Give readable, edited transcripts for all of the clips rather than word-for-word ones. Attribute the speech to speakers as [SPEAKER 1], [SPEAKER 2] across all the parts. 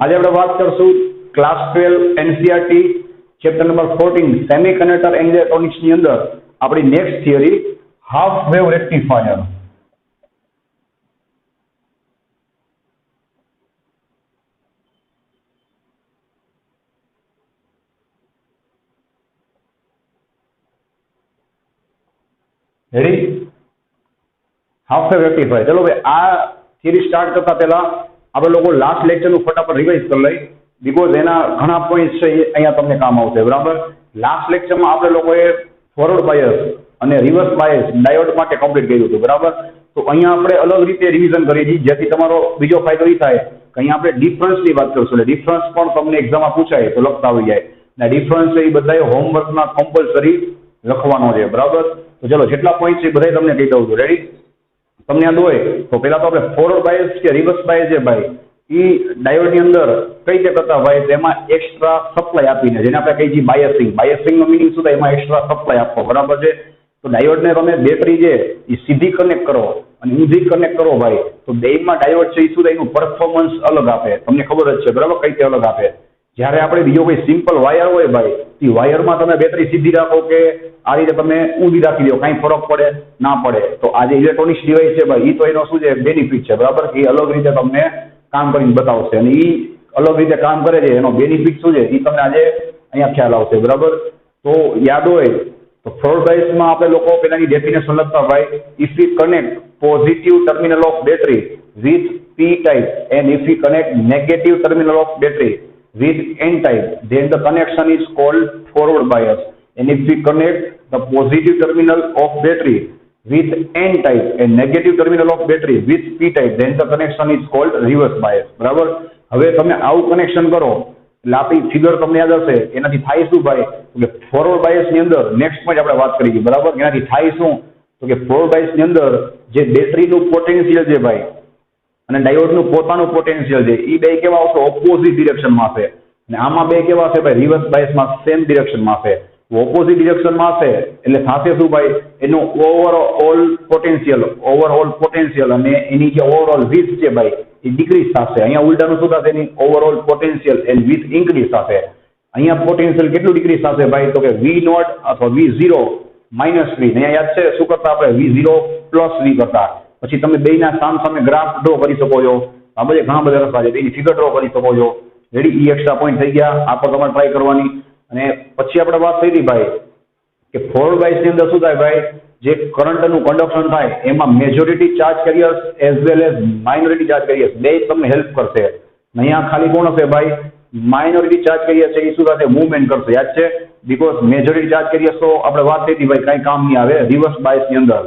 [SPEAKER 1] આજે આપણે વાત કરશું class 12 NCERT chapter number 14 semiconductor and electronics ની અંદર આપણી next theory half wave rectifier. Ready? Half wave rectifier. ચલો ભાઈ, આ થિયરી સ્ટાર્ટ કરતા પહેલા આપણે લોકો લાસ્ટ લેક્ચરનું ફટાફટ રિવાઇઝ કરી લઈ, બીકોઝ એના ઘણા પોઈન્ટ છે એ અહીંયા તમને કામ આવશે. બરાબર? લાસ્ટ લેક્ચરમાં આપણે લોકોએ ફોરવર્ડ બાયસ અને રિવર્સ બાયસ ડાયોડ માટે કમ્પ્લીટ કર્યું હતું. બરાબર? તો અહીંયા આપણે અલગ રીતે રિવિઝન કરી હતી, જેથી તમારો બીજો ફાયદો એ થાય કે અહીંયા આપણે ડિફરન્સની વાત કરીશું. એટલે ડિફરન્સ પણ તમને એક્ઝામમાં પૂછાય તો લખતા આવી જાય. અને ડિફરન્સ એ બધાએ હોમવર્કમાં કમ્પલસરી લખવાનો છે. બરાબર? તો ચલો, જેટલા પોઈન્ટ છે એ બધા તમને કહી દઉં છું. રેડી? તમને યાદ હોય તો પહેલા તો આપણે ફોરવર્ડ બાયસ કે રિવર્સ બાયસ છે ભાઈ, એ ડાયોડની અંદર કઈ રીતે કરતા ભાઈ, તેમાં એક્સ્ટ્રા સપ્લાય આપીને, જેને આપણે કહીએ છીએ બાયસિંગ. બાયસિંગનો મિનિંગ શું થાય? એમાં એક્સ્ટ્રા સપ્લાય આપવો. બરાબર છે? તો ડાયોડને તમે બેટરી છે એ સીધી કનેક્ટ કરો અને ઊંધી કનેક્ટ કરો ભાઈ, તો બેમાં ડાયોડ છે એ શું થાય? એનું પરફોર્મન્સ અલગ આપે. તમને ખબર જ છે. બરાબર? કઈ રીતે અલગ આપે? જ્યારે આપણે બીજો કોઈ સિમ્પલ વાયર હોય ભાઈ, એ વાયરમાં તમે બેટરી સીધી રાખો કે આ રીતે તમે ઊંધી રાખી દો, કાંઈ ફરક પડે ના પડે. તો આ જે ઇલેક્ટ્રોનિક્સ ડિવાઇસ છે ભાઈ, એ તો એનો શું છે? બેનિફિટ છે. બરાબર? એ અલગ રીતે તમને કામ કરીને બતાવશે, અને એ અલગ રીતે કામ કરે છે, એનો બેનિફિટ શું છે એ તમને આજે અહીંયા ખ્યાલ આવશે. બરાબર? તો યાદ હોય તો ફોરવર્ડ બાયસમાં આપણે લોકો પેલાની ડેફિનેશન લખતા ભાઈ, if V connect positive terminal of battery with P type and if V connect negative terminal of battery with N type, then the connection is called forward bias. And if we connect the positive terminal of battery with N type and negative terminal of battery with P type, then the connection is called reverse bias. બરાબર? હવે તમે આવું connection કરો એટલે આપણી figure તમને યાદ હશે, એનાથી થાય શું ભાઈ? કે ફોરવર્ડ બાયસ ની અંદર નેક્સ્ટ પોઈન્ટ આપણે વાત કરી. બરાબર? એનાથી થાય શું? તો કે ફોરવર્ડ બાયસ ની અંદર જે બેટરીનું પોટેન્શિયલ છે ભાઈ અને ડાયોડનું પોતાનું પોટેન્શિયલ છે, એ બે કેવા આવશે? ઓપોઝિટ ડિરેક્શનમાં હશે. અને આમાં બે કેવા હશે ભાઈ? રિવર્સ બાયસમાં સેમ ડિરેક્શનમાં હશે. ઓપોઝિટ ડિરેક્શનમાં હશે એટલે સાથે શું ભાઈ? એનું ઓવરઓલ પોટેન્શિયલ અને એની જે ઓવરઓલ વિથ છે ભાઈ, એ ડિક્રીઝ થશે. અહીંયા ઉલટાનું શું થશે? એની overall potential and with increase થશે. અહીંયા પોટેન્શિયલ કેટલું ડિક્રીઝ થશે ભાઈ? તો કે વી નોટ અથવા V0 માઇનસ વી. અહીંયા યાદ છે શું કરતા આપણે? V0 પ્લસ વી કરતા. પછી તમે બેયના સામે ગ્રાફ ડ્રો કરી શકો છો. આ બધે ઘણા બધા રસ્તા છે, એની ફિગર ડ્રો કરી શકો છો. રેડી? ઈ એક્સ્ટ્રા પોઈન્ટ થઈ ગયા. આ પણ તમારે ટ્રાય કરવાની. અને પછી આપણે વાત થઈ હતી ભાઈ કે ફોરવર્ડ બાયસ ની અંદર શું થાય ભાઈ? જે કરંટનું કન્ડક્શન થાય એમાં majority charge carriers as well as minority charge carriers બે તમને હેલ્પ કરશે. અહીંયા ખાલી કોણ હશે ભાઈ? માઇનોરિટી ચાર્જ કેરિયર્સ છે એ શું થશે? મૂવમેન્ટ કરશે. યાદ છે? બીકોઝ મેજોરિટી ચાર્જ કેરિયર્સ તો આપણે વાત થઈ હતી ભાઈ, કાંઈ કામ નહીં આવે રિવર્સ બાયસ ની અંદર.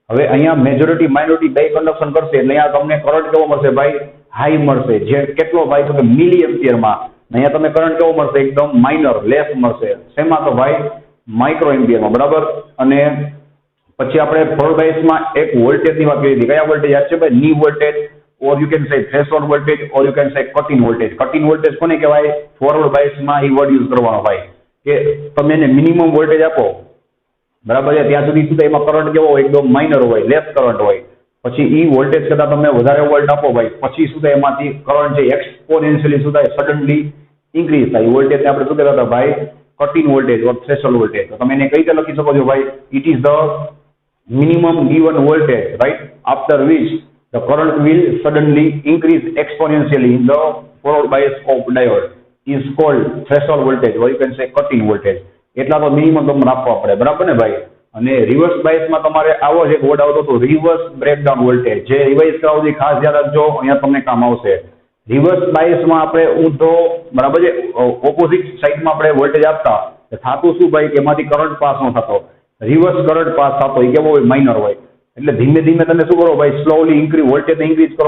[SPEAKER 1] હવે અહીંયા મેજોરિટી માઇનોરિટી બે કન્ડક્શન કરશે એટલે અહીંયા તમને કરંટ કેવો મળશે ભાઈ? હાઈ મળશે. જે કેટલો ભાઈ? તો કે મિલી એમ્પિયરમાં. અહીંયા તમે કરંટ કેવો મળશે? એકદમ માઇનર, લેસ મળશે. શેમાં? તો ભાઈ માઇક્રો એમ્પિયરમાં. બરાબર? અને પછી આપણે ફોરવર્ડ બાયસમાં એક વોલ્ટેજની વાત કરી હતી. કયા વોલ્ટેજ યાદ છે ભાઈ? ની voltage, or you can say threshold voltage, or you can say cut in voltage. Cut in voltage કોને કહેવાય? ફોરવર્ડ બાયસમાં એ વર્ડ યુઝ કરવાનો ભાઈ, કે તમે એને મિનિમમ વોલ્ટેજ આપો. બરાબર છે? ત્યાં સુધી શું થાય? એમાં કરંટ કેવો હોય? એકદમ માઇનર હોય, લેસ કરંટ હોય. પછી ઈ વોલ્ટેજ કરતા તમે વધારે વોલ્ટ આપો ભાઈ, પછી શું થાય? એમાંથી કરંટ છે એક્સપોનેન્શિયલી શું થાય? સડનલી ઇન્ક્રીઝ થાય. વોલ્ટેજને આપણે શું કહેતા હતા ભાઈ? Cut in voltage or threshold voltage. તો તમે એને કઈ રીતે લખી શકો છો ભાઈ? It is the minimum given voltage, right, after which the current will suddenly increase exponentially in the forward bias of diode is called threshold voltage, or you can say cut-in voltage. એટલા તો minimum તમને રાખવા પડે. બરાબર ને ભાઈ? અને reverse બાયસમાં તમારે આવો જ એક વર્ડ આવતો હતો, રિવર્સ બ્રેકડાઉન વોલ્ટેજ. જે રિવાઇઝ કરાવતી ખાસ ધ્યાન રાખજો, અહીંયા તમને કામ આવશે. રિવર્સ બાયસમાં આપણે ઊંધો, બરાબર છે, ઓપોઝિટ સાઈડમાં આપણે વોલ્ટેજ આપતા, થતું શું ભાઈ? કે એમાંથી કરંટ પાસ ન થતો, રિવર્સ કરંટ પાસ થતો. એ કેવો હોય? માઇનર હોય. એટલે ધીમે ધીમે તમે શું કરો ભાઈ? સ્લોલી ઇન્ક્રીઝ, વોલ્ટેજને ઇન્ક્રીઝ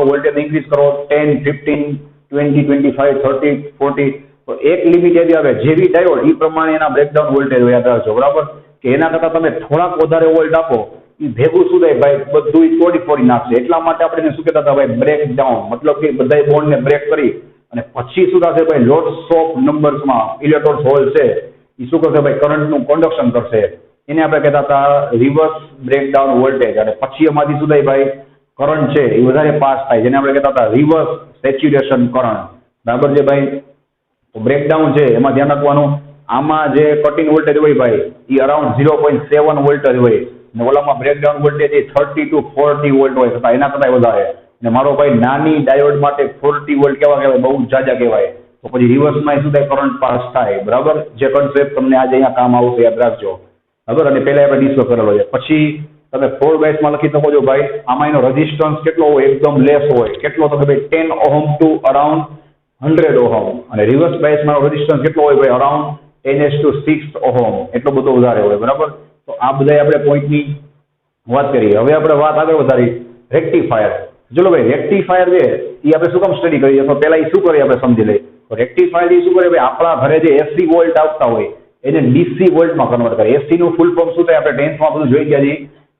[SPEAKER 1] કરો, 10, 15, 20, 25, 30, 40. તો એક લિમિટ એવી આવે, જેવી ડાયોડ એ પ્રમાણે એના બ્રેકડાઉન વોલ્ટેજ યાદ રાખજો. બરાબર? કે એના કરતાં તમે થોડાક વધારે વોલ્ટ આપો, એ ભેગું શું થાય ભાઈ? બધું તોડી નાખશે. એટલા માટે આપણે એને શું કહેતા હતા ભાઈ? બ્રેકડાઉન. મતલબ કે બધા બોન્ડને બ્રેક કરી અને પછી શું થશે ભાઈ? લોટ્સ ઓફ નંબર્સમાં ઇલેક્ટ્રોન્સ હોલ છે એ શું કરશે ભાઈ? કરંટનું કન્ડક્શન કરશે. એને આપણે કહેતા હતા રિવર્સ બ્રેકડાઉન વોલ્ટેજ. અને પછી એમાંથી શું થાય ભાઈ? કરંટ છે એ વધારે પાસ થાય, જેને આપણે કહેતા હતા રિવર્સ સેચ્યુરેશન કરંટ. બરાબર છે ભાઈ. તો બ્રેકડાઉન છે એમાં ધ્યાન રાખવાનું, આમાં જે કટિંગ વોલ્ટેજ હોય ભાઈ એ અરાઉન્ડ 0.7 વોલ્ટ જ હોય, ને ઓલામાં breakdown voltage A 30 to 40 volt હોય, છતાં એના કરતા વધારે. ને મારો ભાઈ નાની ડાયોડ માટે 40 વોલ્ટ કેવા કહેવાય, બહુ જાજા કહેવાય. તો પછી રિવર્સમાં શું થાય, કરંટ પાસ થાય. બરાબર, જે કન્સેપ્ટ તમને આજે અહીંયા કામ આવશે યાદ રાખજો. બરાબર, અને પહેલા આપણે ડિસ્કસ કરેલો છે. પછી તમે 4/માં લખી શકો છો ભાઈ, આમાં એનો રેઝિસ્ટન્સ કેટલો હોય, એકદમ લેસ હોય. કેટલો તો કે ભાઈ 10 ઓહમ ટુ અરાઉન્ડ 100 ઓહમ. અને રિવર્સ બાયસમાં રેઝિસ્ટન્સ કેટલો હોય ભાઈ, અરાઉન્ડ 10:6 ઓહમ. એટલો બધો વધારે હોય. બરાબર, તો આ બધા આપણે પોઈન્ટની વાત કરીએ. હવે આપણે વાત આગળ વધારી રેક્ટિફાયર. ચલો ભાઈ, રેક્ટિફાયર છે એ આપણે શું કામ સ્ટડી કરીએ, તો પહેલા એ શું કરીએ આપણે સમજી લઈએ. તો રેક્ટિફાયર એ શું કરે ભાઈ, આપણા ઘરે જે એસી વોલ્ટ આવતા હોય એને ડીસી વોલ્ટમાં કન્વર્ટ કરે. એસી નું ફૂલ ફોર્મ શું થાય, આપણે 10th બધું જોઈ ગયા છીએ,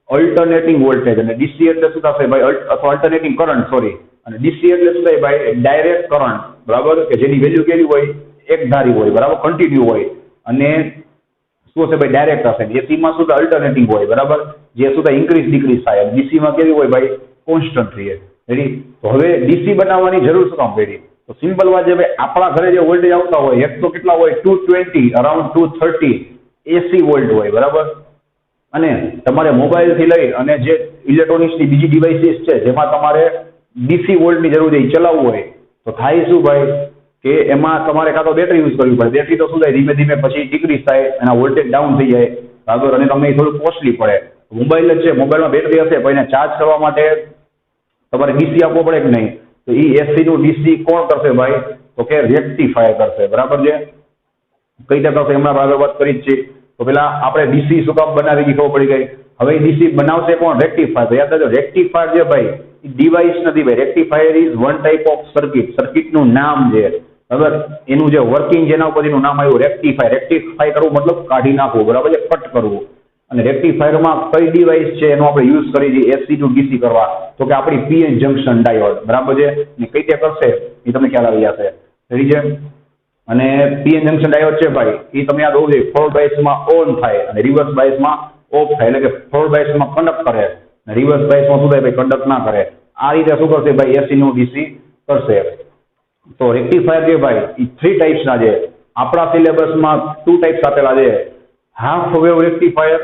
[SPEAKER 1] અલ્ટરનેટિંગ વોલ્ટેજ. અને ડીસી એટલે શું થશે ભાઈ, અથવા અલ્ટરનેટિંગ કરંટ, સોરી. અને ડીસી એટલે શું થાય ભાઈ, ડાયરેક્ટ કરંટ. બરાબર, કે જેની વેલ્યુ કેવી હોય, એક ધારી હોય. બરાબર, કન્ટિન્યુ હોય. અને શું હશે ભાઈ, ડાયરેક્ટ હશે. એસીમાં શું થાય, અલ્ટરનેટિંગ હોય. બરાબર, જે શું થાય, ઇન્ક્રીઝ ડિક્રીઝ થાય. ડીસીમાં કેવી હોય ભાઈ, કોન્સ્ટન્ટ રહે. રેડી. તો હવે ડીસી બનાવવાની જરૂર શું કામ પડી? તો સિમ્પલ વાત છે ભાઈ, આપણા ઘરે જે વોલ્ટેજ આવતા હોય એક તો કેટલા હોય, 220 અરાઉન્ડ 230 એસી વોલ્ટ હોય. બરાબર, અને તમારે મોબાઈલથી લઈ અને જે ઇલેક્ટ્રોનિક્સની બીજી ડિવાઇસીસ છે જેમાં તમારે ડીસી વોલ્ટની જરૂર છે ચલાવવું હોય, તો થાય શું ભાઈ કે એમાં તમારે કાં તો બેટરી યુઝ કરવી પડે. બેટરી તો શું થાય, ધીમે ધીમે પછી ડિક્રીઝ થાય, એના વોલ્ટેજ ડાઉન થઈ જાય. બરાબર, અને તમને થોડું કોસ્ટલી પડે. મોબાઈલ જ છે, મોબાઈલમાં બેટરી હશે પણ એને ચાર્જ કરવા માટે તમારે ડીસી આપવો પડે કે નહીં? તો એ એસી નું ડીસી કોણ કરશે ભાઈ, તો કે રેક્ટિફાયર કરશે. બરાબર છે, કઈ રીતે કરશે હમણાં આગળ વાત કરી જ છે. તો પેલા આપણે ડીસી શું કામ બનાવી ખબર પડી ગઈ. હવે ડીસી બનાવશે કોણ, રેક્ટિફાયર. યાદ રાખજો, રેક્ટિફાયર છે ભાઈ એ ડિવાઇસ નથી ભાઈ. Rectifier is one type of circuit. સર્કિટનું નામ છે. બરાબર, એનું જે વર્કિંગ જેના ઉપરનું નામ આવ્યું રેક્ટિફાયર. રેક્ટિફાય કરવું મતલબ કાઢી નાખવું. બરાબર છે, કટ કરવું. અને રેક્ટિફાયરમાં કઈ ડિવાઇસ છે એનો આપણે યુઝ કરી છીએ એસી ટુ ડીસી કરવા, તો કે આપણી પીએન જંકશન ડાયોડ. બરાબર છે, ને કઈ રીતે કરશે એ તમને ખ્યાલ આવી જશે. રેડી છે. અને પીએન જંકશન ડાયોડ છે ભાઈ, એ તમે યાદ હોવું જોઈએ, ફોરવર્ડ બાયસમાં ઓન થાય અને રિવર્સ બાયસમાં ઓફ થાય. એટલે કે ફોરવર્ડ બાયસમાં કન્ડક્ટ કરે, રિવર્સ બાયસમાં શું થાય ભાઈ, કન્ડક્ટ ના કરે. આ રીતે શું કરશે ભાઈ, એસી નું ડીસી કરશે. તો રેક્ટિફાયર છે ભાઈ એ 3 ટાઈપ્સના છે. આપણા સિલેબસમાં 2 ટાઈપ્સ આપેલા છે, half wave rectifier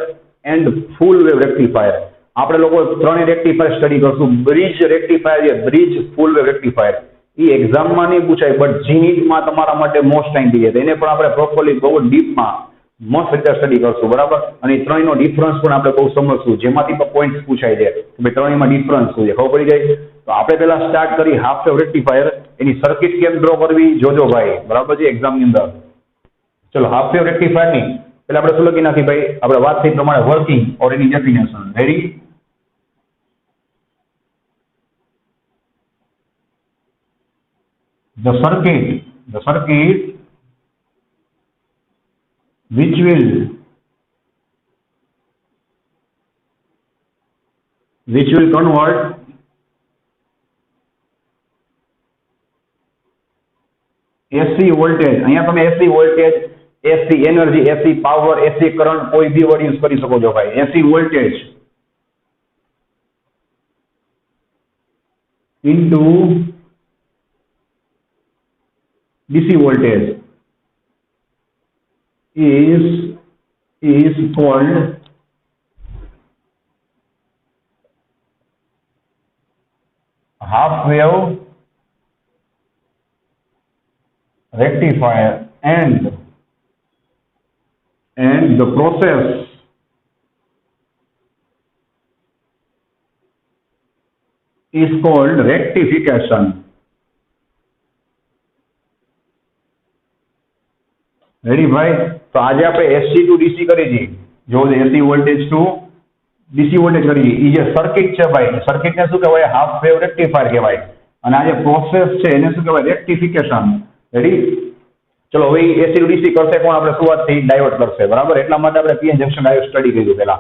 [SPEAKER 1] and full wave rectifier. આપણે લોકો 3 રેક્ટિફાયર સ્ટડી કરશું. બ્રિજ રેક્ટિફાયર છે, બ્રિજ ફૂલ વેવ રેક્ટિફાયર. એ એક્ઝામમાં નહીં પૂછાય, બટ જીનીટમાં તમારા માટે મોસ્ટ ટાઈમ થઈ જાય. એને પણ આપણે પ્રોપરલી બહુ ડીપમાં મસ્ત રીતે સ્ટડી કરશું. બરાબર, અને 3નો ડિફરન્સ પણ આપણે બહુ સમજશું, જેમાંથી પણ પોઈન્ટ પૂછાય છે કે ભાઈ 3માં ડિફરન્સ શું છે, ખબર પડી જાય. તો આપણે પહેલા સ્ટાર્ટ કરી હાફ વેવ રેક્ટિફાયર. એની સર્કિટ કેમ ડ્રો કરવી જોજો ભાઈ. બરાબર છે, એક્ઝામની અંદર. ચલો, હાફ વેવ રેક્ટિફાયરની પેલા આપણે શું લખી નાખી ભાઈ, આપણે વાત થઈ પ્રમાણે working or any definition. Ready. The circuit which will convert AC voltage. અહીંયા તમે AC voltage, AC energy, AC power, AC current કોઈ બી વર્ડ યુઝ કરી શકો છો ભાઈ. AC voltage into DC voltage is called half wave rectifier, and the process is called rectification. Ready ભાઈ. તો આજે આપણે એસી ટુ ડીસી કરી છે. જો AC voltage to DC voltage કરી છે. એ જે સર્કિટ છે ભાઈ, સર્કિટને શું કહેવાય, હાફ વેવ રેક્ટિફાયર કહેવાય. અને આ જે પ્રોસેસ છે એને શું કહેવાય, રેક્ટિફિકેશન. રેડી. ચલો, હવે એસી ટુ ડીસી કરશે કોણ, આપણે શરૂઆતથી ડાયોડ કરશે. બરાબર, એટલા માટે આપણે પીએન જંકશન ડાયોડ સ્ટડી કર્યું પહેલા,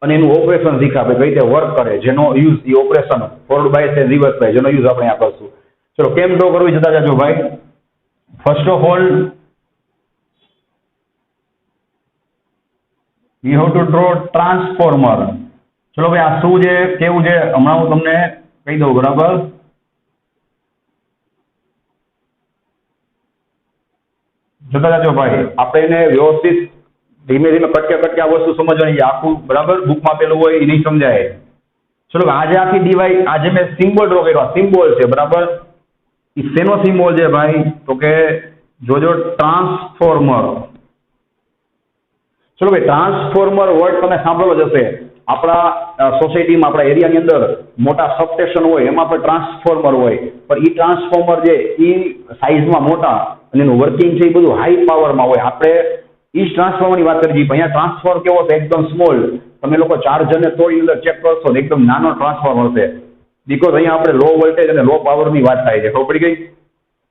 [SPEAKER 1] અને એનું ઓપરેશન શીખા કઈ રીતે વર્ક કરે, જેનો યુઝ એ ઓપરેશન ફોરવર્ડ બાયસ અને રિવર્સ બાયસ, જેનો યુઝ આપણે આ કરશું. ચલો, કેમ ડ્રો કરવી જતા જાજો ભાઈ. First of all you have to draw transformer. ચલો ભાઈ, આ શું છે કેવું છે હમણાં હું તમને કહી દઉં. બરાબર, જોતા જાજો ભાઈ, આપણે એને વ્યવસ્થિત ધીમે ધીમે કટકે આ વસ્તુ સમજવાની છે. આખું બરાબર બુકમાં આપેલું હોય એ નહીં સમજાય. ચલો આજે આખી ડિવાઈસ, આજે મેં સિમ્બોલ ડ્રો કર્યો, સિમ્બોલ છે બરાબર. એ શેનો સિમ્બોલ છે ભાઈ? તો કે જોજો ટ્રાન્સફોર્મર. ચલો ભાઈ, ટ્રાન્સફોર્મર વર્ડ તમે સાંભળવો જ હશે. આપણા સોસાયટીમાં, આપણા એરિયાની અંદર મોટા સબસ્ટેશન હોય એમાં પણ ટ્રાન્સફોર્મર હોય, પણ એ ટ્રાન્સફોર્મર જે એ સાઇઝમાં મોટા અને એનું વર્કિંગ છે એ બધું હાઈ પાવરમાં હોય. આપણે એ જ ટ્રાન્સફોર્મરની વાત કરી છીએ. અહીંયા ટ્રાન્સફોર્મર કેવો છે? એકદમ સ્મોલ. તમે લોકો ચાર્જરને તોડી અંદર ચેક કરશો તો એકદમ નાનો ટ્રાન્સફોર્મર છે. બીકોઝ અહીંયા આપણે લો વોલ્ટેજ અને લો પાવરની વાત થાય છે. ખબર પડી ગઈ?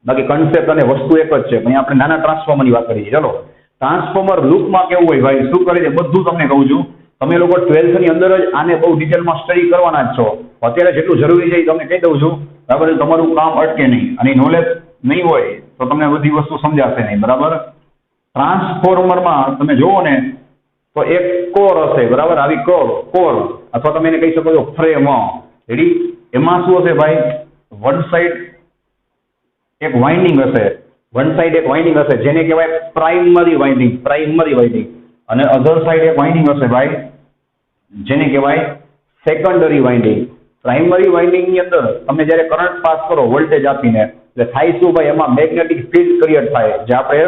[SPEAKER 1] બાકી કન્સેપ્ટ અને વસ્તુ એક જ છે. અહીંયા આપણે નાના ટ્રાન્સફોર્મરની વાત કરીએ. ચલો, ટ્રાન્સફોર્મર લુકમાં કેવું હોય ભાઈ, શું કરે છે બધું તમને કહું છું. તમે લોકો 12th ની અંદર જ આને બહુ ડિટેલમાં સ્ટડી કરવાના જ છો. અત્યારે જેટલું જરૂરી છે એ તમને કહી દઉં છું બરાબર. તમારું કામ અટકે નહીં અને નોલેજ નહીં હોય તો તમને બધી વસ્તુ સમજાશે નહીં બરાબર. ટ્રાન્સફોર્મરમાં તમે જુઓ ને તો એક કોર હશે બરાબર. આવી કોર અથવા તમે એને કહી શકો છો ફ્રેમ. રેડી? એમાં શું હશે ભાઈ? વન સાઈડ એક વાઇન્ડિંગ હશે, જેને કહેવાય પ્રાઇમરી વાઇન્ડિંગ. અને અધર સાઈડ એક વાઇન્ડિંગ હશે ભાઈ, જેને કહેવાય સેકન્ડરી વાઇન્ડિંગ. પ્રાઇમરી વાઇન્ડિંગની અંદર તમે જ્યારે કરંટ પાસ કરો વોલ્ટેજ આપીને, એટલે થાય શું ભાઈ? એમાં મેગ્નેટિક ફિલ્ડ ક્રિએટ થાય, જે આપણે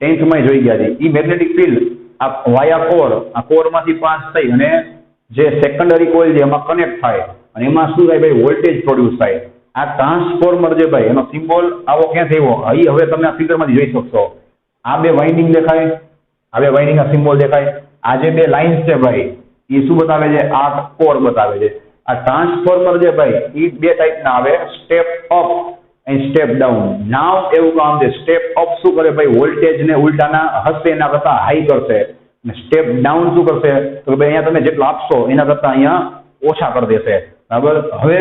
[SPEAKER 1] 10th માં જોઈ ગયા છે. એ મેગ્નેટિક ફિલ્ડ આ વાયા કોર, આ કોરમાંથી પાસ થઈ અને જે સેકન્ડરી કોઇલ છે એમાં કનેક્ટ થાય અને એમાં શું થાય ભાઈ? વોલ્ટેજ પ્રોડ્યુસ થાય. આ ટ્રાન્સફોર્મર જે ભાઈ, એનો સિમ્બોલ આવો ક્યાંથી આવ્યો? અહીં હવે તમે આ ફિગરમાંથી જોઈ શકશો. આ બે વાઇન્ડિંગ દેખાય, આ બે વાઇન્ડિંગના સિમ્બોલ દેખાય. આ જે બે લાઇન્સ છે ભાઈ, એ શું બતાવે છે? આ કોર બતાવે છે. આ ટ્રાન્સફોર્મર જે ભાઈ, એ બે ટાઈપના આવે, step up and step down. Now એવું કામ છે. સ્ટેપ અપ શું કરે ભાઈ? વોલ્ટેજને ઉલટાના હશે એના કરતાં હાઈ કરશે. અને સ્ટેપ ડાઉન શું કરશે? તો ભાઈ અહીંયા તમે જેટલું આપશો એના કરતાં અહીંયા ઓછા કરી દેશે બરાબર. હવે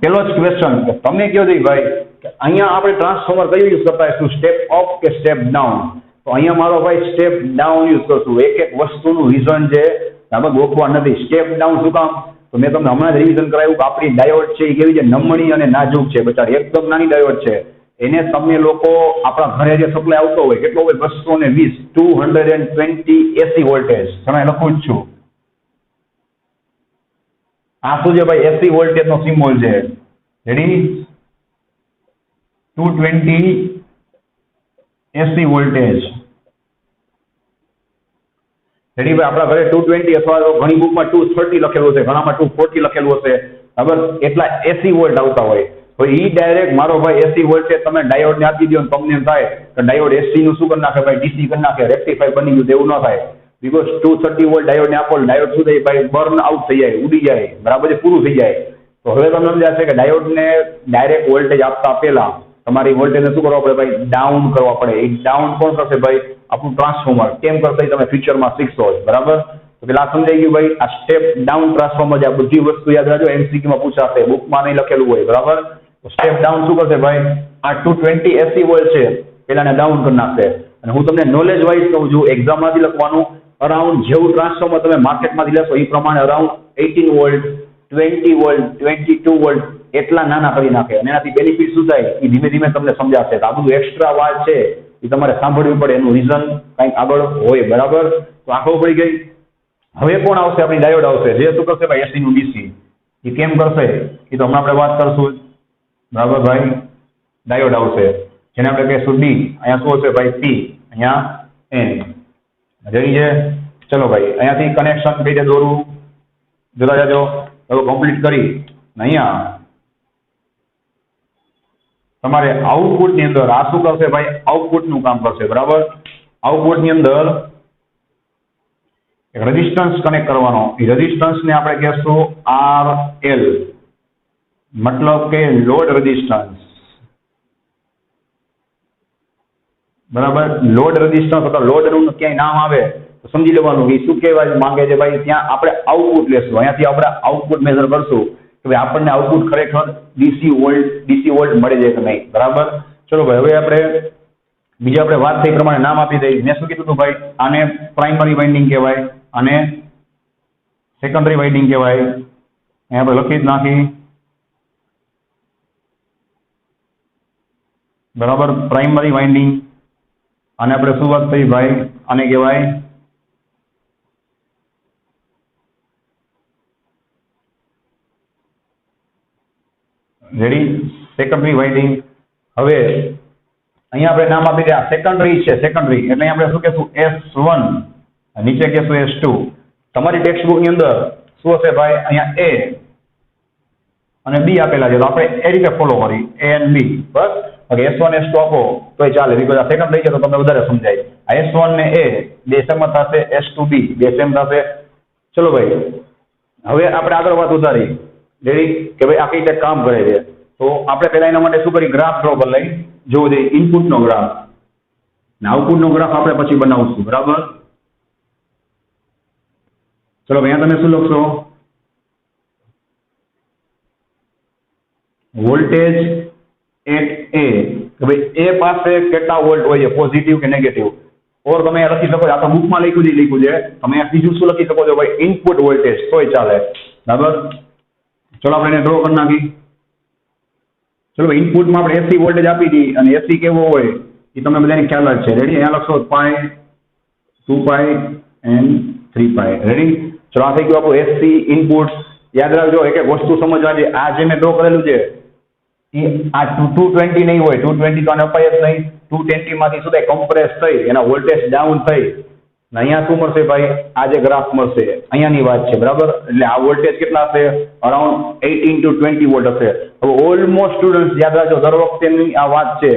[SPEAKER 1] પેલો જ ક્વેશ્ચન કે તમે કહો છો ભાઈ કે અહીંયા આપણે ટ્રાન્સફોર્મર કયું યુઝ કરતા હશું? સ્ટેપ અપ કે સ્ટેપ ડાઉન? તો અહીંયા મારો ભાઈ સ્ટેપ ડાઉન યુઝ કરશું. એક વસ્તુનું રીઝન છે આપણે ગોખવા નથી. સ્ટેપ ડાઉન શું કામ? તો મેં તમને હમણાં જ રિવિઝન કરાવ્યું કે આપણી ડાયોડ છે એ કેવી છે? નમણી અને નાજુક છે બચારી. એકદમ નાની ડાયોડ છે. એને તમે લોકો આપણા ઘરે જે સપ્લાય આવતો હોય કેટલો હોય? 220, 220 એસી વોલ્ટેજ. તમે લખું જ છું. આ શું છે ભાઈ? એસી વોલ્ટેજ નો સિમ્બોલ છે. રેડી? 220 AC voltage. રેડી ભાઈ? આપણા ઘરે 220 અથવા તો ઘણી બુકમાં 230 લખેલું છે, ઘણામાં 240 લખેલું હશે બરાબર. એટલા એસી વોલ્ટ આવતા હોય. તો એ ડાયરેક્ટ મારો ભાઈ એસી વોલ્ટેજ તમે ડાયોડને આપી દો, તમને એમ થાય કે ડાયોડ એસી નું શું કરી નાખે ભાઈ? ડીસી કરી નાખે, રેક્ટિફાઈ બની ગયું. એવું ન થાય. બીકોઝ 230 વોલ્ટ ડાયોડને આપો, ડાયોડ શું થાય ભાઈ? બર્ન આઉટ થઈ જાય, ઉડી જાય બરાબર, છે પૂરું થઈ જાય. તો હવે તમને સમજાશે કે ડાયોડને ડાયરેક્ટ વોલ્ટેજ આપતા પહેલા તમારી વોલ્ટેજને શું કરવા પડે ભાઈ? ડાઉન કરવા પડે. એ ડાઉન કોણ કરશે ભાઈ? આપણું ટ્રાન્સફોર્મર. કેમ કરશે તમે ફ્યુચરમાં શીખશો બરાબર. તો પેલા સમજાઈ ગયું ભાઈ. આ સ્ટેપ ડાઉન ટ્રાન્સફોર્મર છે. આ બધી વસ્તુ યાદ રાખજો, એમસીક્યુમાં પૂછાશે, બુકમાં નહીં લખેલું હોય બરાબર. તો સ્ટેપ ડાઉન શું કરશે ભાઈ? આ 220 એસી વોલ્ટ છે પેલાને ડાઉન કરી નાખશે. અને હું તમને નોલેજ વાઇઝ કહું છું, એક્ઝામમાંથી લખવાનું. અરાઉન્ડ જેવું ટ્રાન્સફોર્મર તમે માર્કેટમાંથી લેશો એ પ્રમાણે અરાઉન્ડ 18 વોલ્ટ, 20 વોલ્ટ, 22 વોલ્ટ એટલા નાના કરી નાખે. અને એનાથી બેનિફિટ શું થાય એ ધીમે ધીમે તમને સમજાશે. તો આ બધું એક્સ્ટ્રા વાત છે એ તમારે સાંભળવી પડે. એનું રીઝન કંઈક આગળ હોય બરાબર. તો આખો પડી ગઈ. હવે કોણ આવશે? આપણી ડાયોડ આવશે. જે શું કરશે ભાઈ? એસી નું ડીસી. એ કેમ કરશે એ તો હમણાં આપણે વાત કરશું બરાબર ભાઈ. ડાયોડ આવશે જેને આપણે કહીશું ડી. અહીંયા શું હશે ભાઈ? પી. અહીંયા એન. રેડી છે? ચલો ભાઈ, અહીંયાથી કનેક્શન કઈ રીતે દોરવું જોતા જાજો. હવે કમ્પ્લીટ કરી અહીંયા તમારે આઉટપુટની અંદર આ શું કરશે ભાઈ? આઉટપુટનું કામ કરશે બરાબર. આઉટપુટની અંદર એક રેઝિસ્ટન્સ કનેક્ટ કરવાનો. એ રેઝિસ્ટન્સને આપણે કહેશું RL, મતલબ કે લોડ રેઝિસ્ટન્સ બરાબર. લોડ રેઝિસ્ટન્સ અથવા લોડનું ક્યાંય નામ આવે તો સમજી લેવાનું કે શું કહેવાય માંગે છે ભાઈ? ત્યાં આપણે આઉટપુટ લેશું. અહીંયાથી આપણે આઉટપુટ મેઝર કરશું કે ભાઈ આપણને આઉટપુટ ખરેખર ડીસી વોલ્ટ મળે છે કે નહીં બરાબર. ચલો ભાઈ, હવે આપણે બીજી આપણે વાત થઈ પ્રમાણે નામ આપી દઈએ. મેં શું કીધું હતું ભાઈ? આને પ્રાઇમરી વાઇન્ડિંગ કહેવાય, આને સેકન્ડરી વાઇન્ડિંગ કહેવાય. અહીંયા આપણે લખી જ નાખી બરાબર. પ્રાઇમરી વાઇન્ડિંગ આને આપણે શું વાત થઈ ભાઈ? આને કહેવાય રેડી સેકન્ડરી વાઇન્ડિંગ. હવે અહીંયા આપણે નામ આપી દે સેકન્ડરી છે, સેકન્ડરી એટલે આપણે શું કહેશું S1, નીચે કહેશું S2. તમારી ટેક્સ્ટ બુક ની અંદર શું હશે ભાઈ? અહીંયા A અને B આપેલા છે, તો આપણે એ રીતે ફોલો કરી A અને B. બસ S1 S2 આપો તોય ચાલે, બીકોઝ આ સેકન્ડ થઈ જાય તો તમને વધારે સમજાય. આ S1 ને A બે સેમ થશે, S2 B બે સેમ થશે. ચલો ભાઈ હવે આપણે આગળ વાત વધારી રેડી કે ભાઈ આ કઈ રીતે કામ કરે છે. તો આપણે પહેલા એના માટે શું કરી? ગ્રાફ ડ્રો કરી લઈ. જોવો જોઈએ ઇનપુટ નો ગ્રાફ ને આઉટપુટ નો ગ્રાફ આપણે પછી બનાવશું, બરાબર? ચલો ભાઈ અહીંયા તમે શું લખશો? વોલ્ટેજ એટ A, કે ભાઈ A પાસે કેટલા વોલ્ટ હોય છે, પોઝિટિવ કે નેગેટિવ? ઓર તમે લખી શકો છો, આ તો બુકમાં લખ્યું છે, તમે બીજું શું લખી શકો છો ભાઈ? ઇનપુટ વોલ્ટેજ તોય ચાલે, બરાબર? ચલો આપણે એને ડ્રો કરી નાખી. ચલો ભાઈ ઇનપુટમાં આપણે એસી વોલ્ટેજ આપી દી અને એસી કેવો હોય એ તમને બધાને ખ્યાલ જ છે. રેડી? અહીંયા લખશો પાઈ, 2 પાઈ એન્ડ 3 પાઈ. રેડી? ચલો આ થઈ ગયું આપણું એસી ઇનપુટ. યાદ રાખજો એક એક વસ્તુ સમજવાની. આ જે મેં ડ્રો કરેલું છે આ 220 નહીં હોય, 220 તો આને અપાય જ નહીં. 220 માંથી શું થાય? કમ્પ્રેસ થઈ એના વોલ્ટેજ ડાઉન થઈ ને અહીંયા શું મળશે ભાઈ? આ જે ગ્રાફ મળશે અહીંયાની વાત છે, બરાબર? એટલે આ વોલ્ટેજ કેટલા હશે? અરાઉન્ડ 18 to 20 વોલ્ટ હશે. હવે ઓલમોસ્ટ સ્ટુડન્ટ્સ યાદ રાખજો, દર વખતેની આ વાત છે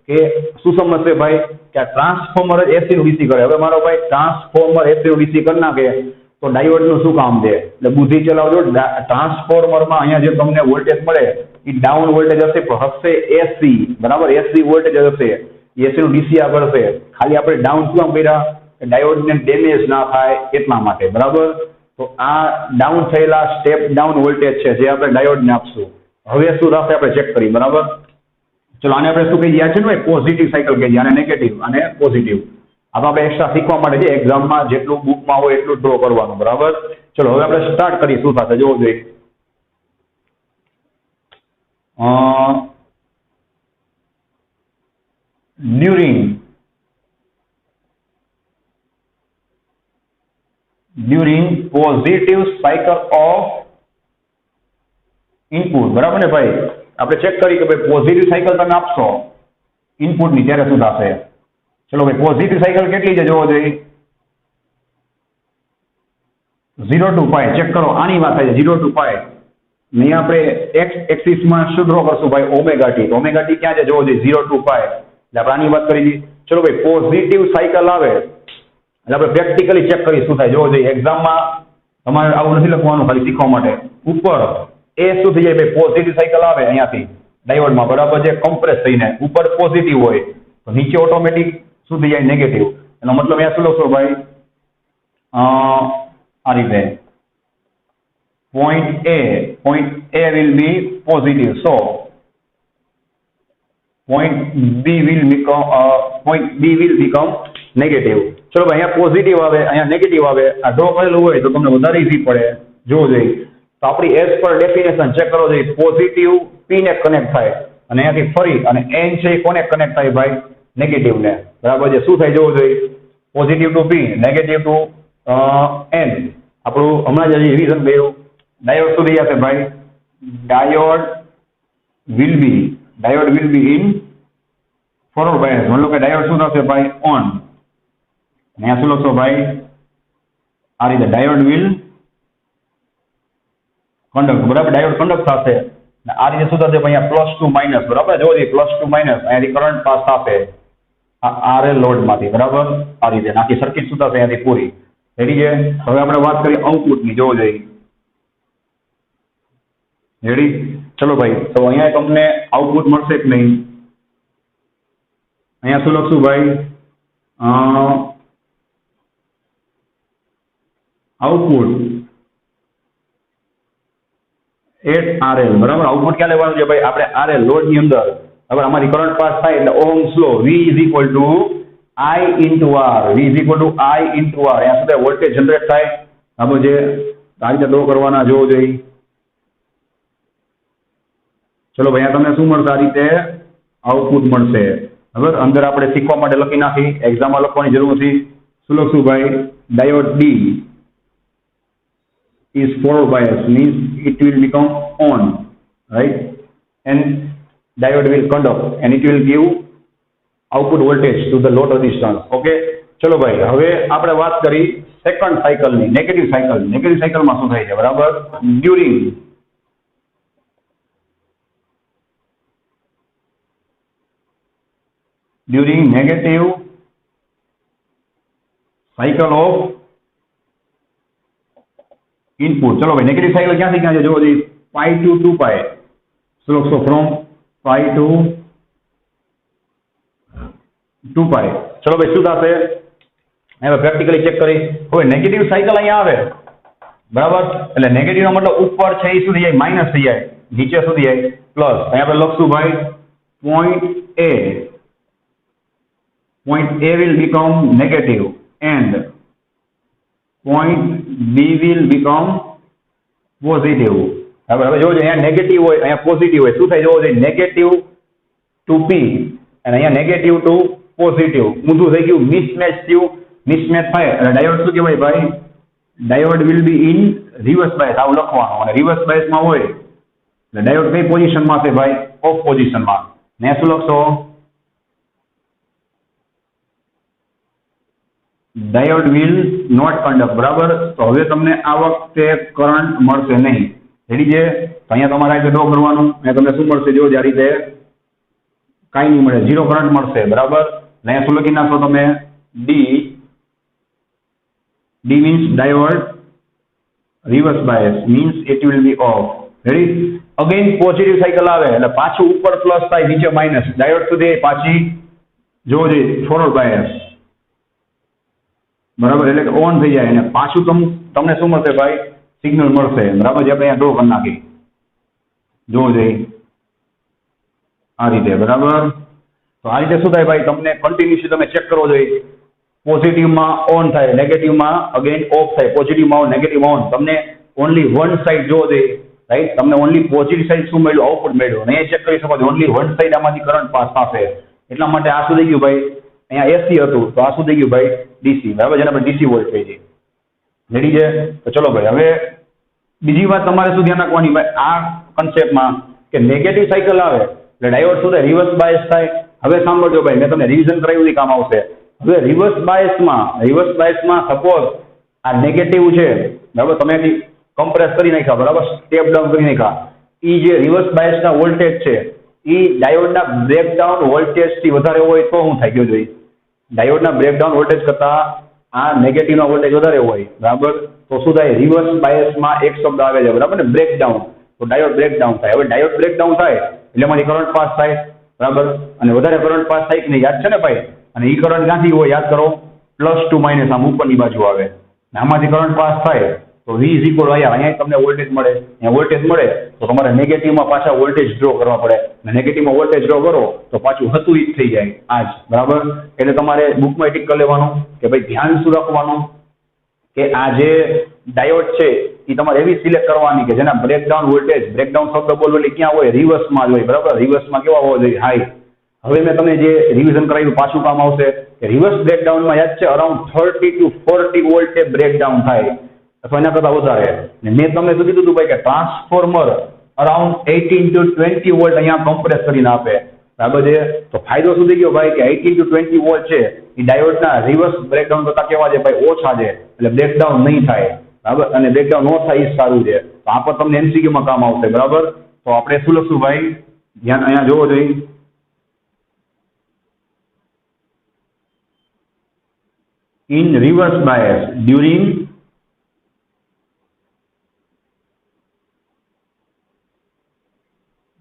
[SPEAKER 1] કે શું સમજશે ભાઈ કે આ ટ્રાન્સફોર્મર જ એસી નું ડીસી કરે. હવે મારો ભાઈ ટ્રાન્સફોર્મર એસી નું ડીસી કરી નાખે તો ડાયોડ નું શું કામ છે? એટલે બુદ્ધિ ચલાવજો. ટ્રાન્સફોર્મરમાં અહીંયા જે તમને વોલ્ટેજ મળે એ ડાઉન વોલ્ટેજ હશે એસી, બરાબર? એસી વોલ્ટેજ હશે, એસી નું ડીસી આગળ હશે. ખાલી આપણે ડાઉન શું કામ કર્યા? ડાયોડને ડેમેજ ના થાય એટલા માટે, બરાબર? તો આ ડાઉન થયેલા સ્ટેપ ડાઉન વોલ્ટેજ છે જે આપણે ડાયોડને આપશું. હવે શું થશે આપણે ચેક કરી, બરાબર? ચલો આને આપણે શું કહીએ છે ને ભાઈ? પોઝિટિવ સાયકલ કહીએ, આને નેગેટિવ અને પોઝિટિવ. આ તો આપણે એક્સ્ટ્રા શીખવા માટે છે, એક્ઝામમાં જેટલું બુકમાં હોય એટલું ડ્રો કરવાનું, બરાબર? ચલો હવે આપણે સ્ટાર્ટ કરી. શું થશે જોવો જોઈએ. during positive cycle of input, બરાબર ને ભાઈ? આપણે ચેક કરી કે ભાઈ પોઝિટિવ સાયકલ તમે આપશો ઇનપુટ ની ત્યારે શું થશે. ચલો ભાઈ પોઝિટિવ સાયકલ કેટલી છે જોવો જોઈએ. 0 to pi ચેક કરો. આની વાત થાય છે 0 to pi. નહીં આપણે એક્સ એક્સિસ માં શું ડ્રો કરશું ભાઈ? Omega T. ઓમેગા ટી ક્યાં છે જોવો જોઈએ? 0 to pi. એટલે આપણે આની વાત કરી દીધી. ચલો ભાઈ પોઝિટિવ સાયકલ આવે એટલે આપણે પ્રેક્ટિકલી ચેક કરી શું થાય જોવો જોઈએ. એક્ઝામમાં તમારે આવું નથી લખવાનું, ખાલી શીખવા માટે. ઉપર એ શું થઈ જાય ભાઈ? પોઝિટિવ સાયકલ આવે અહીંયાથી ડાયોડમાં, બરાબર? જે કમ્પ્રેસ થઈને ઉપર પોઝિટિવ હોય તો નીચે ઓટોમેટિક શું થઈ જાય? નેગેટિવ. એનો મતલબ અહીંયા શું લખશો ભાઈ? આ રીતે point A will be positive, so point B will become negative. ચલો ભાઈ અહીંયા પોઝિટિવ આવે, અહીંયા નેગેટિવ આવે. આ ડ્રો કરેલું હોય તો તમને વધારે ઈઝી પડે. જોવો જોઈએ તો આપણી એઝ પર ડેફિનેશન ચેક કરો જોઈએ. પોઝિટિવ P ને કનેક્ટ થાય અને અહીંયાથી ફરી અને N છે એ કોને કનેક્ટ થાય ભાઈ? નેગેટિવ ને, બરાબર? જે શું થાય જોવો જોઈએ. Positive to P, negative to N. આપણું હમણાં જ રિવિઝન કર્યું. ડાયોડ શું થઈ જશે ભાઈ? Diode will be in forward bias. મતલબ કે ડાયોડ શું થશે ભાઈ? ઓન. અહીંયા શું લખશો ભાઈ? આ રીતે ડાયોડ વિલ કન્ડક્ટ, બરાબર? ડાયોડ કન્ડક્ટ થશે. આ રીતે શું થશે ભાઈ? પ્લસ ટુ માઇનસ, બરાબર? જોવો જોઈએ પ્લસ ટુ માઇનસ. અહીંયાથી કરંટ પાસ થશે આ RL લોડમાંથી, બરાબર? આ રીતે આખી સર્કિટ શું થશે અહીંયાથી પૂરી. રેડી છે? હવે આપણે વાત કરીએ આઉટપુટની. જોવો જોઈએ. રેડી? ચલો ભાઈ તો અહીંયા તમને આઉટપુટ મળશે કે નહીં? અહીંયા શું લખશું ભાઈ? આઉટપુટ એટ RL, બરાબર? આઉટપુટ ક્યાં લેવાનું છે ભાઈ? આપણે RL લોડ ની અંદર. હવે અમારી કરંટ પાસ થાય એટલે ohm's law V is equal to I into R. V is equal to I into R. અહીંયા સુધી વોલ્ટેજ જનરેટ થાય. આપણે જે આ રીતે ડ્રો કરવાના જોવો જોઈએ. ચલો ભાઈ તમને શું મળશે? આ રીતે આઉટપુટ મળશે. બરાબર અંદર આપણે શીખવા માટે લખી નાખી, એક્ઝામમાં લખવાની જરૂર નથી. શું લખશું ભાઈ? Diode D is forward bias means it will become on, right? And diode will conduct and it will give output voltage to the load resistance. Okay, ચલો ભાઈ હવે આપણે વાત કરી સેકન્ડ સાયકલની, નેગેટિવ સાયકલ. નેગેટિવ સાયકલમાં શું થાય છે? બરાબર, during negative cycle of input. ચલો ભાઈ નેગેટિવ સાયકલ ક્યાંથી ક્યાં છે? જોવો જોઈએ, પાઈ ટુ 2 પાઈ. શું લખશો? ફ્રોમ પાઈ ટુ 2 પાઈ. ચલો ભાઈ શું થશે? હવે પ્રેક્ટિકલી ચેક કરી. હવે નેગેટિવ સાયકલ અહીંયા આવે, બરાબર, એટલે નેગેટિવ નો મતલબ ઉપર છે એ શું થઈ જાય? માઇનસ થઈ જાય. નીચે શું થઈ જાય? પ્લસ. અહીંયા આપણે લખશું ભાઈ point A will become negative and point B will become positive. હવે જોજો, અહીંયા નેગેટિવ હોય, અહીંયા પોઝિટિવ હોય. શું થાય? જોવો જોઈએ, નેગેટિવ ટુ P અને અહીંયા નેગેટિવ ટુ પોઝિટિવ. ઊંધું થઈ ગયું, મિસમેચ થયું. મિસમેચ થાય અને ડાયોડ શું કહેવાય ભાઈ? Diode will be in reverse bias. આવું લખવાનું. અને રિવર્સ બાયસમાં હોય એટલે ડાયોડ કઈ પોઝિશનમાં છે ભાઈ? ઓફ પોઝિશનમાં. ને શું લખશો? Diode will not conduct. બરાબર, તો હવે તમને આ વખતે કરંટ મળશે નહીં. રેડી છે? તો અહીંયા તમારે આ રીતે ડ્રો કરવાનું. અને તમને શું મળશે? જો આ રીતે કાંઈ નહીં મળે, 0 કરંટ મળશે. બરાબર, અહીંયા શું લખી નાખશો તમે? D means diode reverse bias means it will be of. Ready? Again positive cycle આવે એટલે પાછું ઉપર પ્લસ થાય, નીચે માઇનસ. ડાયોડ સુધી પાછી જોવો જોઈએ ફોરવર્ડ બાયસ. બરાબર, એટલે કે ઓન થઈ જાય અને પાછું તમને શું મળશે ભાઈ? સિગ્નલ મળશે. બરાબર, જે આપણે અહીંયા ડ્રો કરી નાખી. જોવો જોઈએ આ રીતે. બરાબર, તો આ રીતે શું થાય ભાઈ? તમને કન્ટિન્યુઅસલી તમે ચેક કરવો જોઈએ. પોઝિટિવમાં ઓન થાય, નેગેટિવમાં અગેન ઓફ થાય. પોઝિટિવમાં ઓન, નેગેટિવમાં ઓન. તમને ઓનલી વન સાઈડ જોવો જોઈએ, રાઈટ? તમને ઓનલી પોઝિટિવ સાઈડ શું મળ્યું? આઉટપુટ મળ્યું. અહીંયા ચેક કરી શકો છો, ઓનલી વન સાઈડ આમાંથી કરંટ પાસ થશે. એટલા માટે આ શું થઈ ગયું ભાઈ? અહીંયા એસી હતું તો આ શું થઈ ગયું ભાઈ? ડીસી. બરાબર, જેને આપણે ડીસી વોલ્ટ કહીએ છીએ. રેડી છે? તો ચલો ભાઈ હવે બીજી વાત તમારે શું ધ્યાન રાખવાની ભાઈ આ કન્સેપ્ટમાં, કે નેગેટિવ સાયકલ આવે એટલે ડાયોડ શું થાય? રિવર્સ બાયસ થાય. હવે સાંભળજો ભાઈ, મેં તમને રિવિઝન કરાવ્યું કામ આવશે. હવે રિવર્સ બાયસમાં સપોઝ આ નેગેટિવ છે, બરાબર, તમે કમ્પ્રેસ કરી નાખ્યા, બરાબર, સ્ટેપ ડાઉન કરી નાખ્યા. એ જે રિવર્સ બાયસના વોલ્ટેજ છે એ ડાયોડના બ્રેકડાઉન વોલ્ટેજથી વધારે હોય તો શું થાય? ગયો જોઈએ, ડાયોડના બ્રેકડાઉન વોલ્ટેજ કરતા આ નેગેટિવના વોલ્ટેજ વધારે હોય, બરાબર, તો શું થાય? રિવર્સ બાયસમાં એક શબ્દ આવે છે, બરાબર ને, બ્રેકડાઉન. તો ડાયોડ બ્રેકડાઉન થાય. હવે ડાયોડ બ્રેકડાઉન થાય એટલે એમાંથી કરંટ પાસ થાય, બરાબર, અને વધારે કરંટ પાસ થાય કે નહીં? યાદ છે ને ભાઈ? અને એ કરંટ ક્યાંથી હોય? યાદ કરો, પ્લસ ટુ માઇનસ આમ ઉપરની બાજુ આવે. આમાંથી કરંટ પાસ થાય તો V ઇઝ ઇક્વલ અહીંયા તમને વોલ્ટેજ મળે. અહીંયા વોલ્ટેજ મળે તો તમારે નેગેટિવમાં પાછા વોલ્ટેજ ડ્રો કરવા પડે. અને નેગેટિવમાં વોલ્ટેજ ડ્રો કરો તો પાછું હતું ઈ જ થઈ જાય આ જ. બરાબર, એટલે તમારે બુકમાં ટિક કરી લેવાનું કે ભાઈ ધ્યાન શું રાખવાનું કે આ જે ડાયોડ છે એ તમારે એવી સિલેક્ટ કરવાની કે જેના બ્રેકડાઉન વોલ્ટેજ, બ્રેકડાઉન શબ્દ બોલવો એટલે ક્યાં હોય? રિવર્સમાં જ હોય. બરાબર, રિવર્સમાં કેવા હોવો જોઈએ? હાઈ. હવે મેં તમને જે રિવિઝન કરાવ્યું પાછું કામ આવશે કે રિવર્સ બ્રેકડાઉનમાં યાદ છે અરાઉન્ડ 30 to 40 વોલ્ટે બ્રેકડાઉન થાય અથવા એના કરતા વધારે. મેં તમને શું કીધું હતું ભાઈ કે ટ્રાન્સફોર્મર અરાઉન્ડ 18 to 20 વોલ્ટ અહીંયા કમ્પ્રેસ કરીને આપે. બરાબર છે? તો ફાયદો શું થઈ ગયો ભાઈ કે 18 to 20 વોલ્ટ છે એ ડાયોડના રિવર્સ બ્રેકડાઉન કરતા કેવા છે ભાઈ? ઓછા છે. એટલે બ્રેકડાઉન નહીં થાય. બરાબર, અને બ્રેકડાઉન ન થાય એ સારું છે. તો આ પર તમને MCQ માં કામ આવશે. બરાબર, તો આપણે શું લખશું ભાઈ? ધ્યાન અહીંયા જોવો જોઈએ. In reverse bias during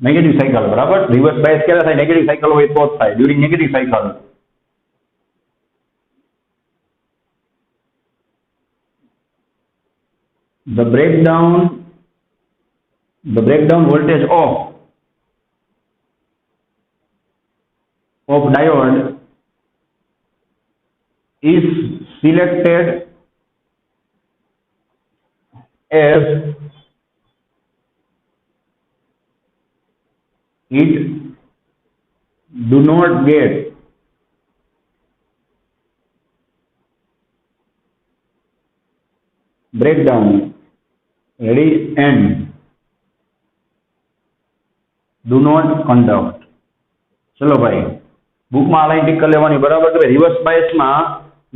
[SPEAKER 1] negative cycle. બરાબર, reverse bias ક્યારે થાય? negative cycle હોય તો જ થાય. during negative cycle the breakdown voltage of diode is selected as it do not get breakdown. Ready? And do not conduct. ચલો ભાઈ બુકમાં આ લાઈન ટીક કરી લેવાની બરાબર કે રિવર્સ બાયસમાં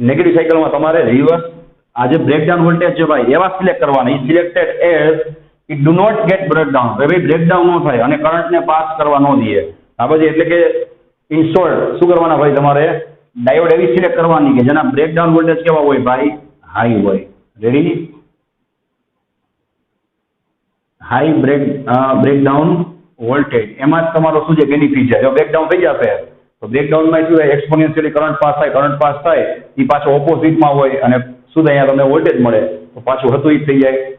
[SPEAKER 1] નેગેટિવ સાયકલમાં તમારે રિવર્સ આ જે બ્રેકડાઉન વોલ્ટેજ છે ભાઈ એવા સિલેક્ટ કરવાના ઈ selected as it do not get breakdown ભાઈ બ્રેકડાઉન ન થાય અને કરંટને પાસ કરવા ન દઈએ આ બધી એટલે કે ઇન શોર્ટ શું કરવાના ભાઈ તમારે ડાયોડ એવી સિલેક્ટ કરવાની કે જેના બ્રેકડાઉન વોલ્ટેજ કેવા હોય ભાઈ હાઈ હોય રેડી હાઈ બ્રેકડાઉન વોલ્ટેજ એમાં જ તમારો શું છે બેનિફિટ છે જો બ્રેકડાઉન થઈ જશે તો બ્રેકડાઉનમાં શું થાય એક્સપોનેન્શિયલી કરંટ પાસ થાય એ પાછો ઓપોઝિટમાં હોય અને શું થાય અહીંયા તમને વોલ્ટેજ મળે તો પાછું હતું ઈ થઈ જાય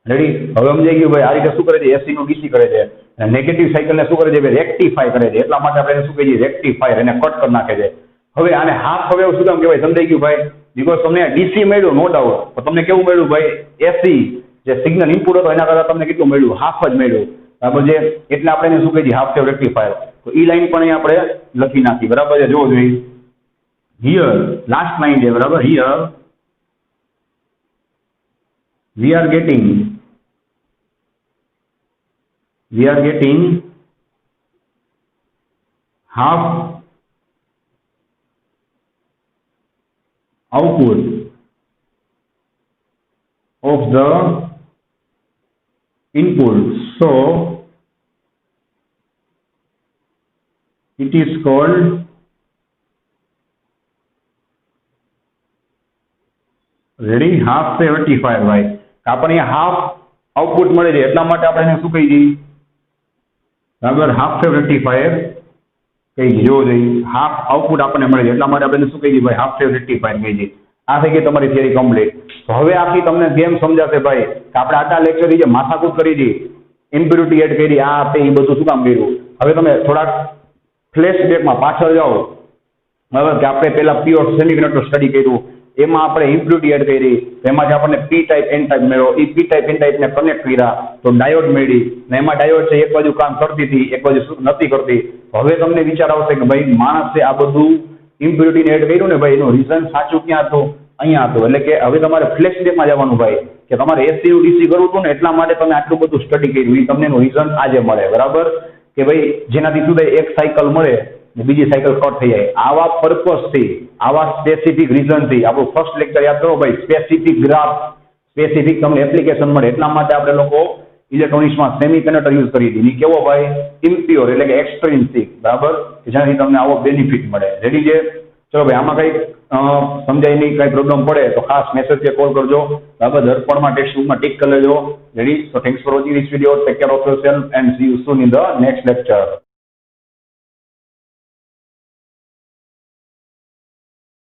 [SPEAKER 1] રેડી હવે સમજાઈ ગયું ભાઈ આ રીતે શું કરે છે એસી નું ડીસી કરે છે અને નેગેટિવ સાયકલને શું કરે છે રેક્ટિફાય કરે છે એટલા માટે આપણે શું કહીએ રેક્ટિફાયર એને કટ કરી નાખે છે હવે આને હાફ હવે શું કામ કહેવાય સમજાઈ ગયું ભાઈ બીકોઝ તમને ડીસી મળ્યું નો ડાઉટ તો તમને કેવું મળ્યું ભાઈ એસી જે સિગ્નલ ઇનપુટ હતો એના કરતાં તમને કેટલું મળ્યું હાફ જ મળ્યું બરાબર છે એટલે આપણે એને શું કહીએ હાફ વેવ રેક્ટિફાયર તો ઈ લાઈન પણ અહીં આપણે લખી નાખી બરાબર છે જોવો જોઈએ હિયર લાસ્ટ લાઈન છે બરાબર here we are getting half output of the input, so it is called ready half wave rectifier ભાઈ આપણે હાફ આઉટપુટ મળે છે એટલા માટે આપણે એને શું કહી દઈએ બરાબર હાફ વેવ રેક્ટિફાયર કહી દઈએ જોવો જોઈએ હાફ આઉટપુટ આપણને મળે છે એટલા માટે આપણે શું કહી દઈએ ભાઈ હાફ વેવ રેક્ટિફાયર કહી દઈએ આ થઈ ગઈ તમારી થિયરી કમ્પ્લીટ તો હવે આખી તમને ગેમ સમજાશે ભાઈ કે આપણે આટલા લેક્ચર જે માથાકૂટ કરી હતી ઇમ્પ્યુરિટી એડ કરી આ તે એ બધું શું કામ કર્યું હવે તમે થોડાક ફ્લેશબેકમાં પાછળ જાઓ બરાબર કે આપણે પહેલા પ્યોર સેમિકન્ડક્ટર સ્ટડી કર્યું એમાં આપણે ઇમ્પ્યુરિટી એડ કરી એમાંથી આપણને પી ટાઈપ એન ટાઈપ મળ્યો એ પી ટાઈપ એન ટાઈપને કનેક્ટ કર્યા તો ડાયોડ મળી ને એમાં ડાયોડ છે એક બાજુ કામ કરતી હતી એક બાજુ નથી કરતી હવે તમને વિચાર આવશે કે ભાઈ માણસે આ બધું ઇમ્પ્યુરિટીને એડ કર્યું ને ભાઈ એનું રીઝન સાચું ક્યાં હતું અહીંયા હતું એટલે કે હવે તમારે ફ્લેશબેકમાં જવાનું ભાઈ કે તમારે એસી ડીસી કરવું હતું ને એટલા માટે તમે આટલું બધું સ્ટડી કર્યું એ તમને એનું રીઝન આજે મળે બરાબર કે ભાઈ જેનાથી શું થાય એક સાયકલ મળે બીજી સાયકલ કટ થઈ જાય આવા પર્પઝથી આવા સ્પેસિફિક રીઝનથી આપણું ફર્સ્ટ લેક્ચર યાદ કરો ભાઈ સ્પેસિફિક ગ્રાફ સ્પેસિફિક તમને એપ્લિકેશન મળે એટલા માટે આપણે લોકો ઇલેક્ટ્રોનિક્સમાં સેમિકન્ડક્ટર યુઝ કરી દીધી કેવો ભાઈ ઇમ્પ્યોર એટલે કે એક્સટ્રિન્સિક બરાબર કે જેનાથી તમને આવો બેનિફિટ મળે રેડી છે ચલો ભાઈ આમાં કંઈક સમજાય નહીં કંઈ પ્રોબ્લેમ પડે તો ખાસ મેસેજ કે કોલ કરજો બરાબર દર્પણમાં ટેક્સ્ટ બુકમાં ટિક કરી લેજો ready so thanks for watching this video take care of yourself and C you soon in the next lecture